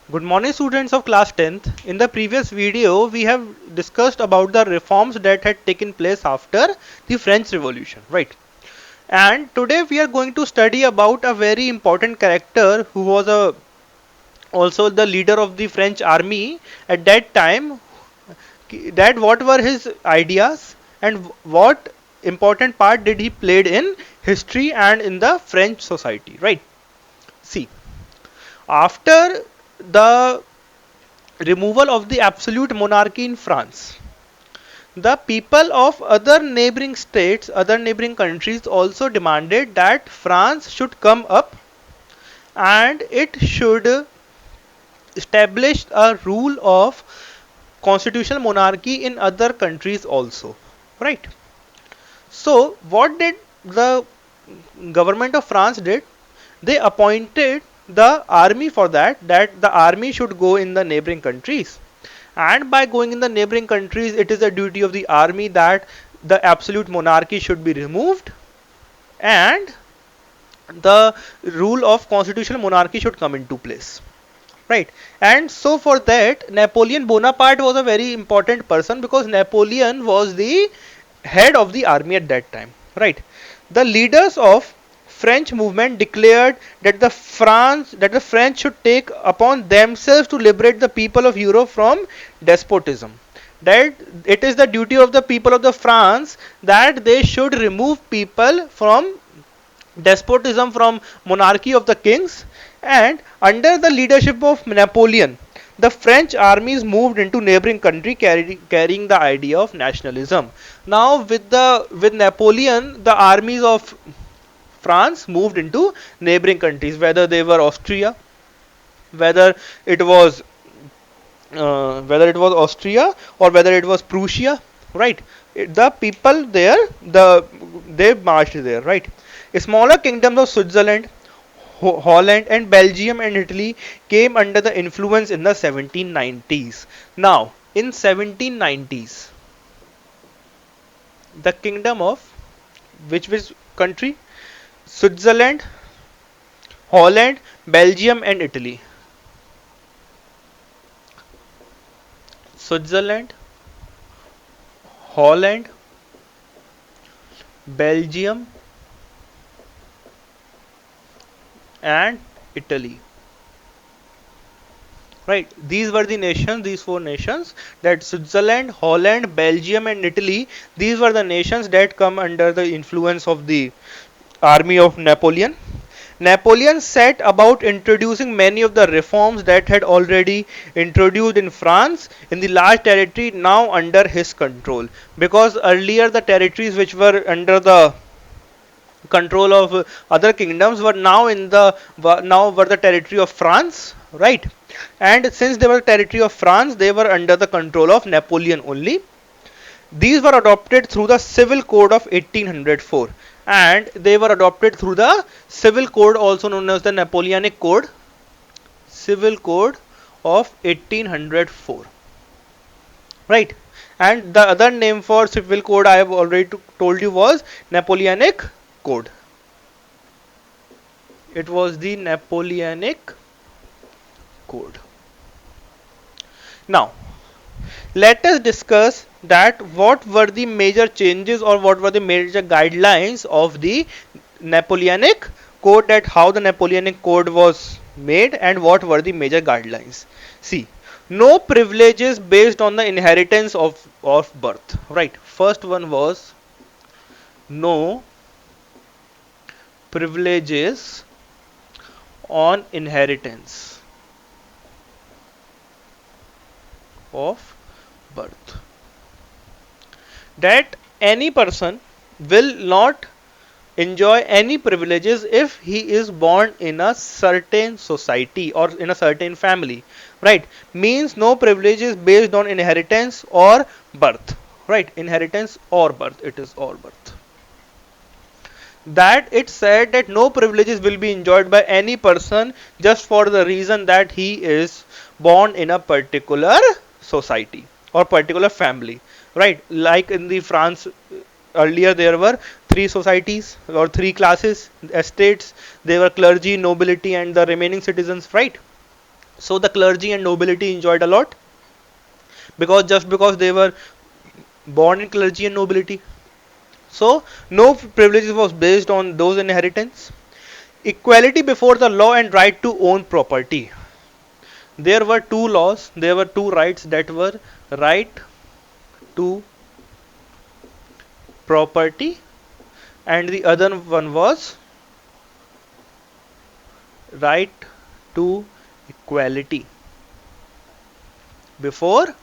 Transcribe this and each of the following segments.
Good morning, students of class 10th. In the previous video, we have discussed about the reforms that had taken place after the French Revolution, right? And today we are going to study about a very important character who was also the leader of the French army at that time. That what were his ideas and what important part did he played in history and in the French society, right? See, after the removal of the absolute monarchy in France, the people of other neighboring states, other neighboring countries also demanded that France should come up and it should establish a rule of constitutional monarchy in other countries also. Right? So, what did the government of France did? They appointed the army for that the army should go in the neighboring countries, and by going in the neighboring countries it is the duty of the army that the absolute monarchy should be removed and the rule of constitutional monarchy should come into place, right? And so for that Napoleon Bonaparte was a very important person because Napoleon was the head of the army at that time, right? The leaders of French movement declared that the French should take upon themselves to liberate the people of Europe from despotism. That it is the duty of the people of the France that they should remove people from despotism, from monarchy of the kings, and under the leadership of Napoleon the French armies moved into neighboring country carrying the idea of nationalism. Now with Napoleon the armies of France moved into neighboring countries, whether they were Austria, whether it was Austria or whether it was Prussia, right? The people there, they marched there, right? Smaller kingdoms of Switzerland, Holland, and Belgium and Italy came under the influence in the 1790s. Now, in 1790s, the kingdom of which country? Switzerland, Holland, Belgium, and Italy. Switzerland, Holland, Belgium, and Italy. Right, these were the nations, these four nations, that Switzerland, Holland, Belgium, and Italy. These were the nations that come under the influence of the army of Napoleon. Napoleon set about introducing many of the reforms that had already introduced in France in the large territory now under his control. Because earlier the territories which were under the control of other kingdoms were now were the territory of France, right? And since they were territory of France, they were under the control of Napoleon only. These were adopted through the Civil Code of 1804, and they were adopted through the Civil Code, also known as the Napoleonic Code, Civil Code of 1804, right? And the other name for Civil Code I have already told you was Napoleonic Code. It was the Napoleonic Code. Now, let us discuss that what were the major changes or what were the major guidelines of the Napoleonic Code, that how the Napoleonic Code was made and what were the major guidelines. See, no privileges based on the inheritance of birth, right? First one was no privileges on inheritance of birth, that any person will not enjoy any privileges if he is born in a certain society or in a certain family, right? Means no privileges based on inheritance or birth, right? Inheritance or birth, it is or birth. That it said that no privileges will be enjoyed by any person just for the reason that he is born in a particular society or particular family, right? Like in the France, earlier there were three societies or three classes, estates. They were clergy, nobility, and the remaining citizens, right? So the clergy and nobility enjoyed a lot, because just because they were born in clergy and nobility. So no privileges was based on those inheritance. Equality before the law and right to own property. There were two laws, there were two rights, that were right to property, and the other one was right to equality before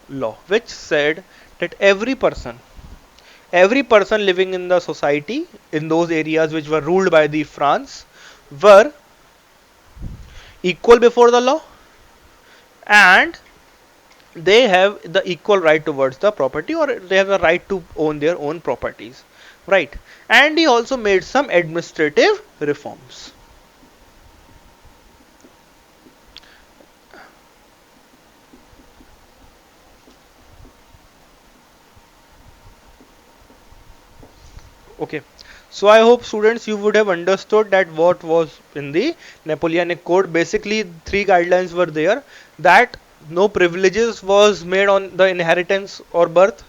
law, which said that every person living in the society in those areas which were ruled by the France were equal before the law, and they have the equal right towards the property, or they have the right to own their own properties, right? And he also made some administrative reforms. Okay, so I hope students you would have understood that what was in the Napoleonic Code. Basically three guidelines were there, that no privileges was made on the inheritance or birth,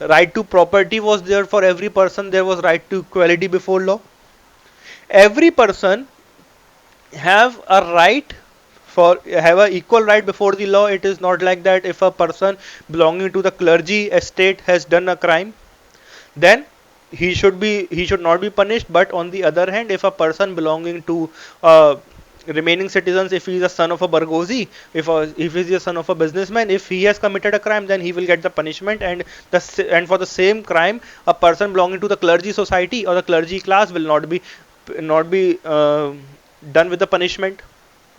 right to property was there for every person, there was right to equality before law. Every person have a right for have a equal right before the law. It is not like that if a person belonging to the clergy estate has done a crime, then he should not be punished. But on the other hand, if a person belonging to remaining citizens, if he is a son of a Bargosi, if he is a son of a businessman, if he has committed a crime, then he will get the punishment. And and for the same crime, a person belonging to the clergy society or the clergy class will not be done with the punishment,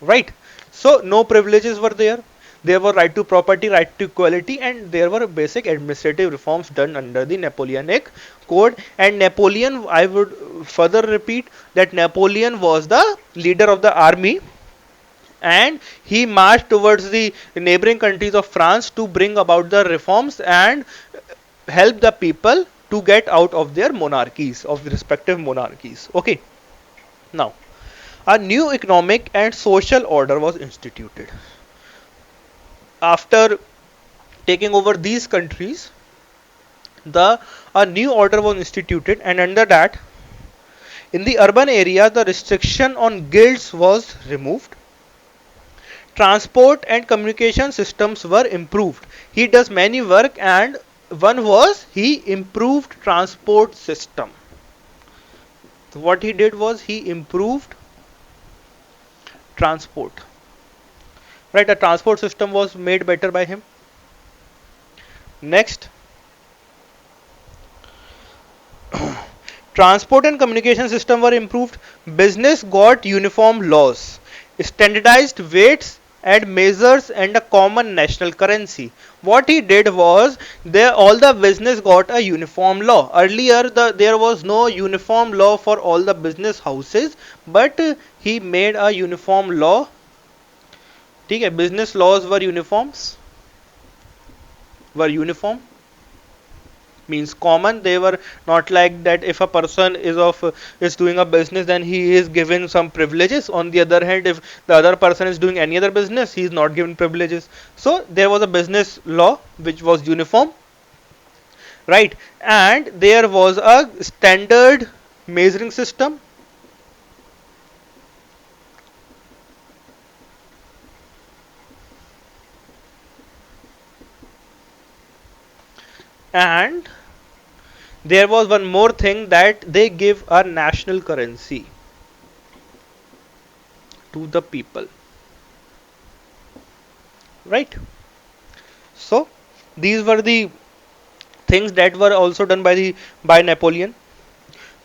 right? So no privileges were there. There were right to property, right to equality, and there were basic administrative reforms done under the Napoleonic Code. And Napoleon, I would further repeat that Napoleon was the leader of the army, and he marched towards the neighboring countries of France to bring about the reforms and help the people to get out of their monarchies, of the respective monarchies. Okay, now a new economic and social order was instituted. After taking over these countries, a new order was instituted, and under that, in the urban area, the restriction on guilds was removed. Transport and communication systems were improved. He does many work, and one was he improved transport system. So what he did was he improved transport. Right, a transport system was made better by him. Next, transport and communication system were improved. Business got uniform laws, standardized weights and measures, and a common national currency. What he did was, all the business got a uniform law. Earlier there was no uniform law for all the business houses, but he made a uniform law. ठीक है, business laws were uniform, means common. They were not like that if a person is doing a business, then he is given some privileges. On the other hand, if the other person is doing any other business, he is not given privileges. So there was a business law which was uniform, right? And there was a standard measuring system, and there was one more thing, that they give a national currency to the people, right? So these were the things that were also done by Napoleon.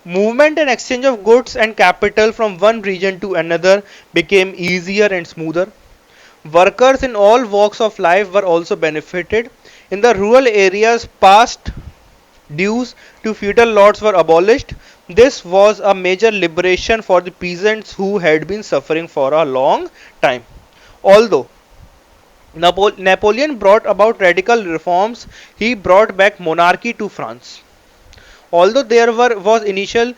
Movement and exchange of goods and capital from one region to another became easier and smoother. Workers in all walks of life were also benefited. In the rural areas, past dues to feudal lords were abolished. This was a major liberation for the peasants who had been suffering for a long time. Although Napoleon brought about radical reforms, he brought back monarchy to France. Although there was initial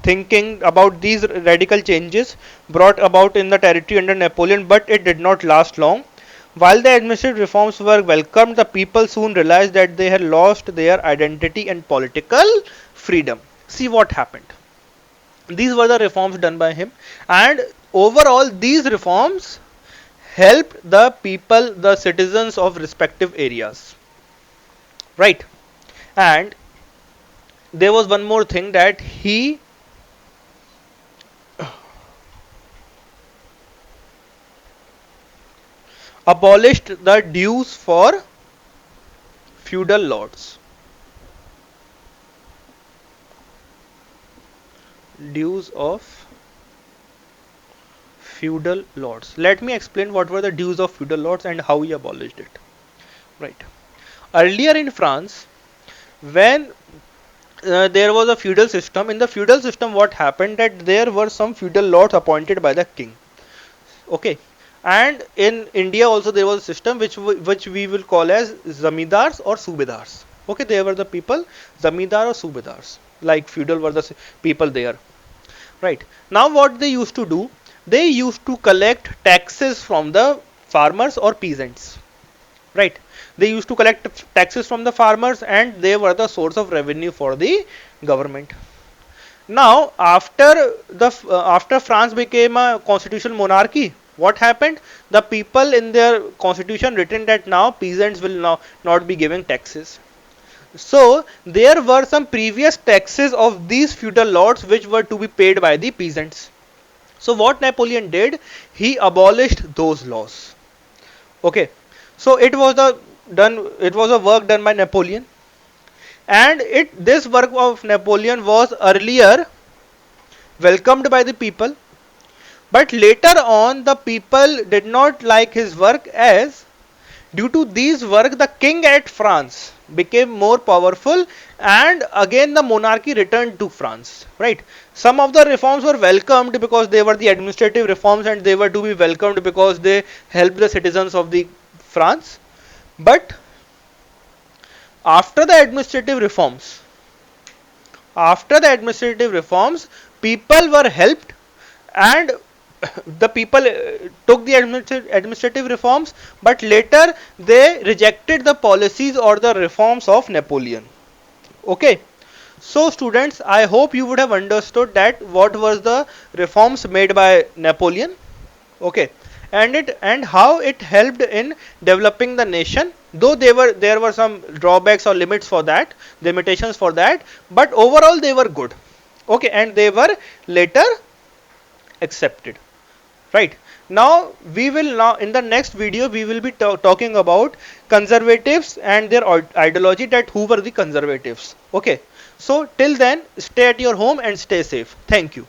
thinking about these radical changes brought about in the territory under Napoleon, but it did not last long. While the administrative reforms were welcomed, the people soon realized that they had lost their identity and political freedom. See what happened. These were the reforms done by him, and overall, these reforms helped the people, the citizens of respective areas. Right? And there was one more thing that he abolished the dues for feudal lords. Dues of feudal lords. Let me explain what were the dues of feudal lords and how he abolished it. Right. Earlier in France, when there was a feudal system, in the feudal system, what happened that there were some feudal lords appointed by the king. Okay. And in India also there was a system which we will call as zamindars or subedars. Okay, they were the people, zamindar or subedars, like feudal were the people there. Right. Now what they used to do, they used to collect taxes from the farmers or peasants. Right. They used to collect taxes from the farmers, and they were the source of revenue for the government. Now after France became a constitutional monarchy, what happened? The people in their constitution written that now peasants will now not be giving taxes. So there were some previous taxes of these feudal lords which were to be paid by the peasants. So what Napoleon did, he abolished those laws. Okay. So it was a work done by Napoleon, and this work of Napoleon was earlier welcomed by the people, but later on the people did not like his work, as due to these work the king at France became more powerful, and again the monarchy returned to France. Right. Some of the reforms were welcomed because they were the administrative reforms, and they were to be welcomed because they helped the citizens of the France. But after the administrative reforms, after the administrative reforms, people were helped, and the people took the administrative reforms, but later they rejected the policies or the reforms of Napoleon. Okay. So students, I hope you would have understood that what was the reforms made by Napoleon. Okay. And how it helped in developing the nation, though there were some drawbacks or limitations for that, but overall they were good. Okay. And they were later accepted. Right. Now in the next video we will be talking about conservatives and their ideology, that who were the conservatives. Okay. So till then, stay at your home and stay safe. Thank you.